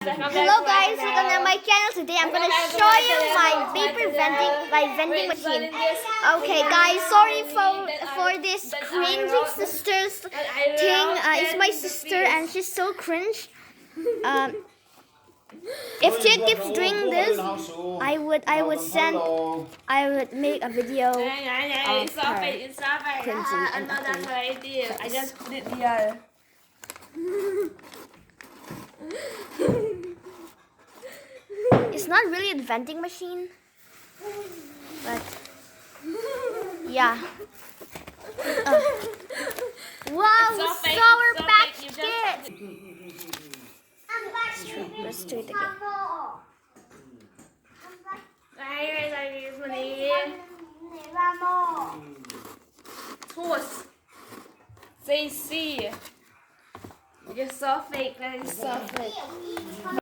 Hello guys, welcome to my channel. Today I'm gonna show you my vending machine. Okay guys, sorry for this cringy sisters thing. It's my sister and she's so cringe. If she keeps doing this, I would make a video of her cringy and ugly. I just put it here. It's not really a vending machine, but yeah. Wow, Sour Patch Kids! Let's do it again. Toast. Say, you're so fake. That is so fake.